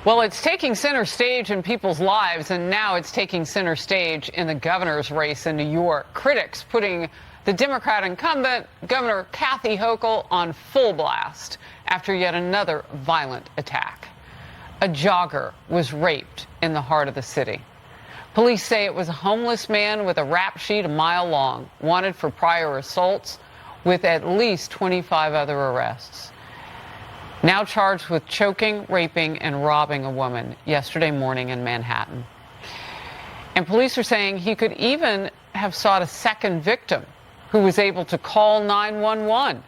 Well, it's taking center stage in people's lives, and now it's taking center stage in the governor's race in New York. Critics putting the Democrat incumbent, Governor Kathy Hochul, on full blast after yet another violent attack. A jogger was raped in the heart of the city. Police say it was a homeless man with a rap sheet a mile long, wanted for prior assaults, with at least 25 other arrests. Now charged with choking, raping, and robbing a woman yesterday morning in Manhattan. And police are saying he could even have sought a second victim who was able to call 911.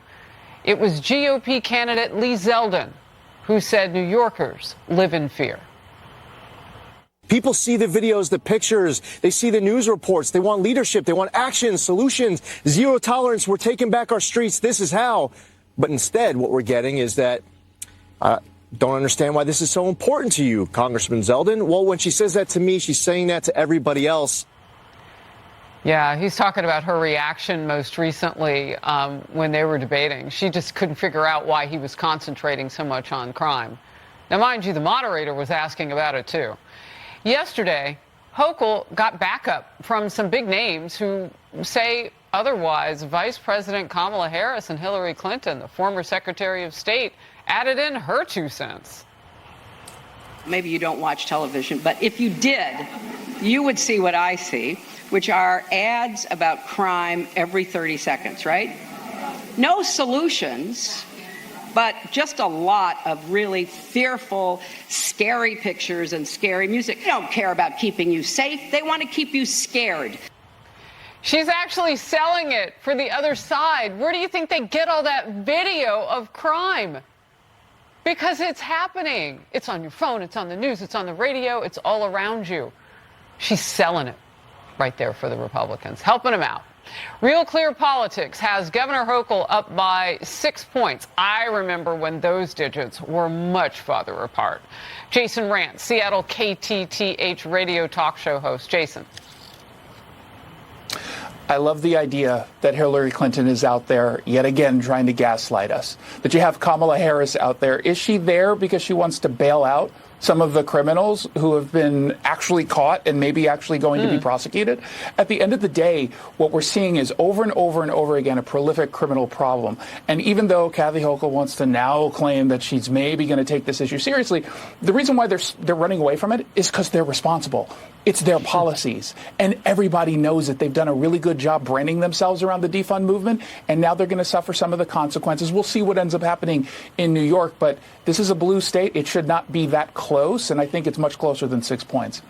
It was GOP candidate Lee Zeldin, who said New Yorkers live in fear. People see the videos, the pictures, they see the news reports, they want leadership, they want action, solutions, zero tolerance, we're taking back our streets, this is how. But instead, what we're getting is that, don't understand why this is so important to you, Congressman Zeldin. Well, when she says that to me, she's saying that to everybody else. Yeah, he's talking about her reaction most recently when they were debating. She just couldn't figure out why he was concentrating so much on crime. Now, mind you, the moderator was asking about it, too. Yesterday, Hochul got backup from some big names who say otherwise. Vice President Kamala Harris and Hillary Clinton, the former Secretary of State, added in her 2 cents. Maybe you don't watch television, but if you did, you would see what I see, which are ads about crime every 30 seconds, right? No solutions, but just a lot of really fearful, scary pictures and scary music. They don't care about keeping you safe. They want to keep you scared. She's actually selling it for the other side. Where do you think they get all that video of crime? Because it's happening. It's on your phone, it's on the news, it's on the radio, it's all around you. She's selling it right there for the Republicans, helping them out. Real Clear Politics has Governor Hochul up by 6 points. I remember when those digits were much farther apart. Jason Rantz, Seattle KTTH radio talk show host. Jason. I love the idea that Hillary Clinton is out there yet again trying to gaslight us. That you have Kamala Harris out there. Is she there because she wants to bail out some of the criminals who have been actually caught and maybe actually going to be prosecuted? At the end of the day, what we're seeing is over and over and over again a prolific criminal problem. And even though Kathy Hochul wants to now claim that she's maybe going to take this issue seriously, the reason why they're running away from it is because they're responsible. It's their policies. And everybody knows that they've done a really good job branding themselves around the defund movement, and now they're going to suffer some of the consequences. We'll see what ends up happening in New York, but this is a blue state. It should not be that close, and I think it's much closer than 6 points.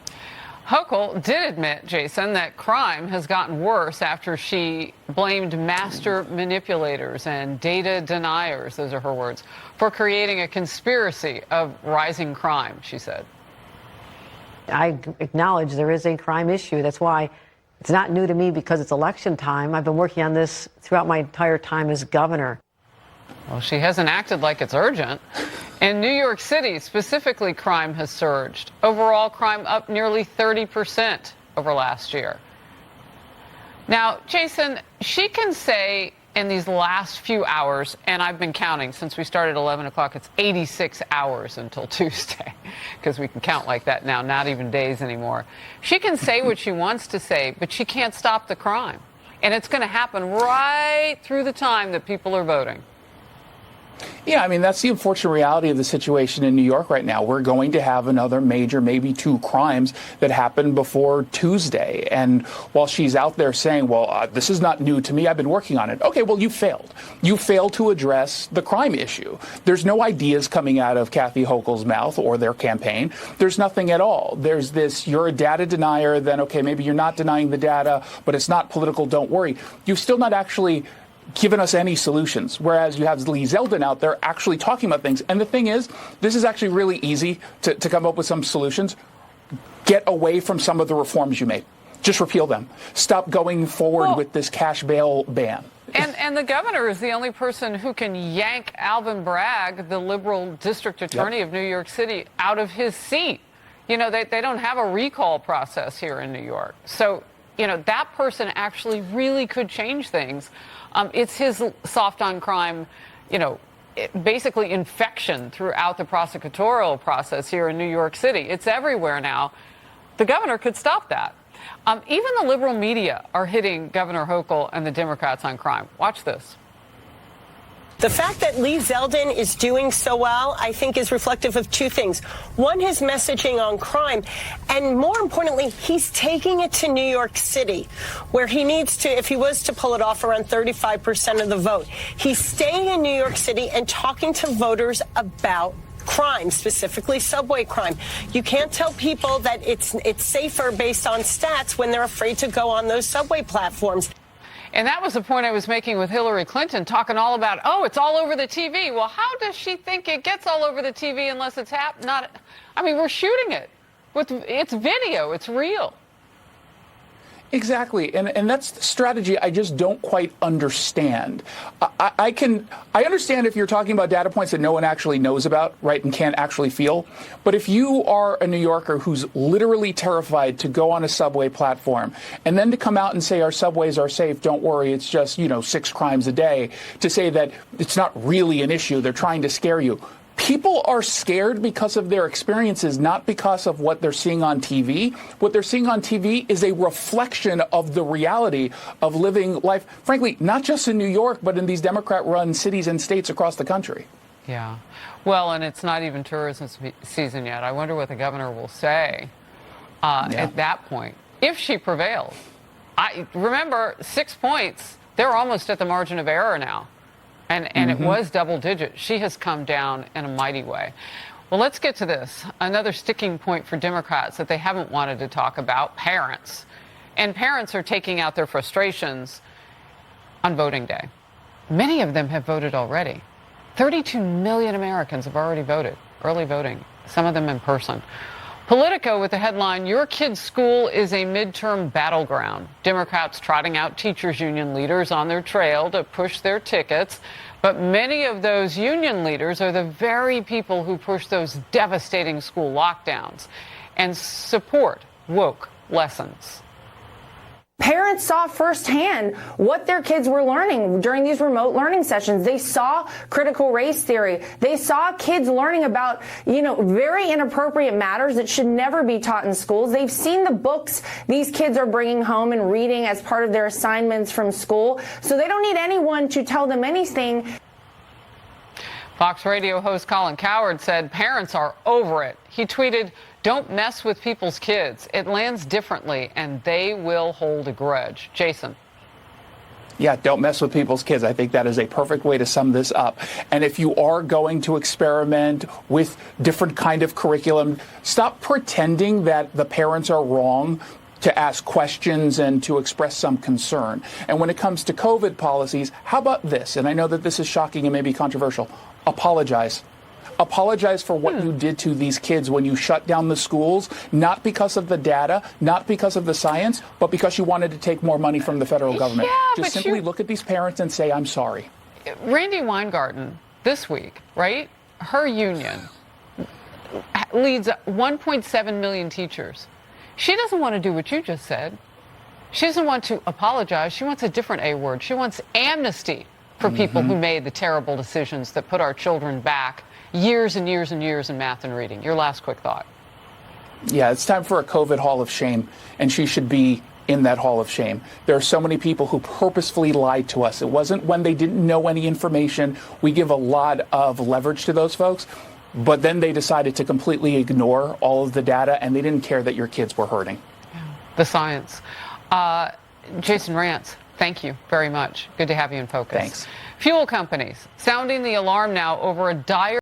Hochul did admit, Jason, that crime has gotten worse after she blamed master manipulators and data deniers, those are her words, for creating a conspiracy of rising crime, she said. I acknowledge there is a crime issue. That's why it's not new to me because it's election time. I've been working on this throughout my entire time as governor. Well, she hasn't acted like it's urgent. In New York City, specifically, crime has surged. Overall crime up nearly 30% over last year. Now, Jason, she can say in these last few hours, and I've been counting since we started at 11 o'clock, it's 86 hours until Tuesday, because we can count like that now, not even days anymore. She can say what she wants to say, but she can't stop the crime. And it's going to happen right through the time that people are voting. Yeah, I mean, that's the unfortunate reality of the situation in New York right now. We're going to have another major, maybe 2 crimes that happen before Tuesday. And while she's out there saying, well, this is not new to me, I've been working on it. Okay, well, you failed. You failed to address the crime issue. There's no ideas coming out of Kathy Hochul's mouth or their campaign. There's nothing at all. There's this, you're a data denier, then, okay, maybe you're not denying the data, but it's not political, don't worry. You've still not actually given us any solutions, whereas you have Lee Zeldin out there actually talking about things. And the thing is, this is actually really easy to come up with some solutions. Get away from some of the reforms you made. Just repeal them. Stop going forward with this cash bail ban. And the governor is the only person who can yank Alvin Bragg, the liberal district attorney of New York City, out of his seat. You know, they don't have a recall process here in New York. So, you know, that person actually really could change things. It's his soft on crime, you know, basically infection throughout the prosecutorial process here in New York City. It's everywhere now. The governor could stop that. Even the liberal media are hitting Governor Hochul and the Democrats on crime. Watch this. The fact that Lee Zeldin is doing so well, I think, is reflective of two things. One, his messaging on crime, and more importantly, he's taking it to New York City, where he needs to, if he was to pull it off, around 35% of the vote. He's staying in New York City and talking to voters about crime, specifically subway crime. You can't tell people that it's safer based on stats when they're afraid to go on those subway platforms. And that was the point I was making with Hillary Clinton, talking all about, oh, it's all over the TV. Well, how does she think it gets all over the TV unless it's we're shooting it. It's video. It's real. Exactly. And that's the strategy I just don't quite understand. I understand if you're talking about data points that no one actually knows about, right, and can't actually feel. But if you are a New Yorker who's literally terrified to go on a subway platform and then to come out and say our subways are safe, don't worry, it's just, 6 crimes a day, to say that it's not really an issue, they're trying to scare you. People are scared because of their experiences, not because of what they're seeing on TV. What they're seeing on TV is a reflection of the reality of living life, frankly, not just in New York, but in these Democrat-run cities and states across the country. Yeah. Well, and it's not even tourism season yet. I wonder what the governor will say at that point, if she prevails. Remember, 6 points, they're almost at the margin of error now. And it was double digit. She has come down in a mighty way. Well, let's get to this. Another sticking point for Democrats that they haven't wanted to talk about, parents. And parents are taking out their frustrations on voting day. Many of them have voted already. 32 million Americans have already voted, early voting, some of them in person. Politico with the headline, your kid's school is a midterm battleground. Democrats trotting out teachers union leaders on their trail to push their tickets. But many of those union leaders are the very people who push those devastating school lockdowns and support woke lessons. Parents saw firsthand what their kids were learning during these remote learning sessions. They saw critical race theory. They saw kids learning about, very inappropriate matters that should never be taught in schools. They've seen the books these kids are bringing home and reading as part of their assignments from school. So they don't need anyone to tell them anything. Fox Radio host Colin Cowherd said parents are over it. He tweeted, don't mess with people's kids. It lands differently, and they will hold a grudge. Jason. Yeah, don't mess with people's kids. I think that is a perfect way to sum this up. And if you are going to experiment with different kind of curriculum, stop pretending that the parents are wrong to ask questions and to express some concern. And when it comes to COVID policies, how about this? And I know that this is shocking and maybe controversial. Apologize. Apologize for what you did to these kids when you shut down the schools, not because of the data, not because of the science, but because you wanted to take more money from the federal government. Just simply look at these parents and say, I'm sorry. Randy Weingarten, this week, right? Her union leads 1.7 million teachers. She doesn't want to do what you just said. She doesn't want to apologize. She wants a different A word. She wants amnesty for people who made the terrible decisions that put our children back years and years and years in math and reading. Your last quick thought. Yeah, it's time for a COVID hall of shame, and she should be in that hall of shame. There are so many people who purposefully lied to us. It wasn't when they didn't know any information. We give a lot of leverage to those folks, but then they decided to completely ignore all of the data, and they didn't care that your kids were hurting. The science. Jason Rantz, thank you very much. Good to have you in focus. Thanks. Fuel companies sounding the alarm now over a dire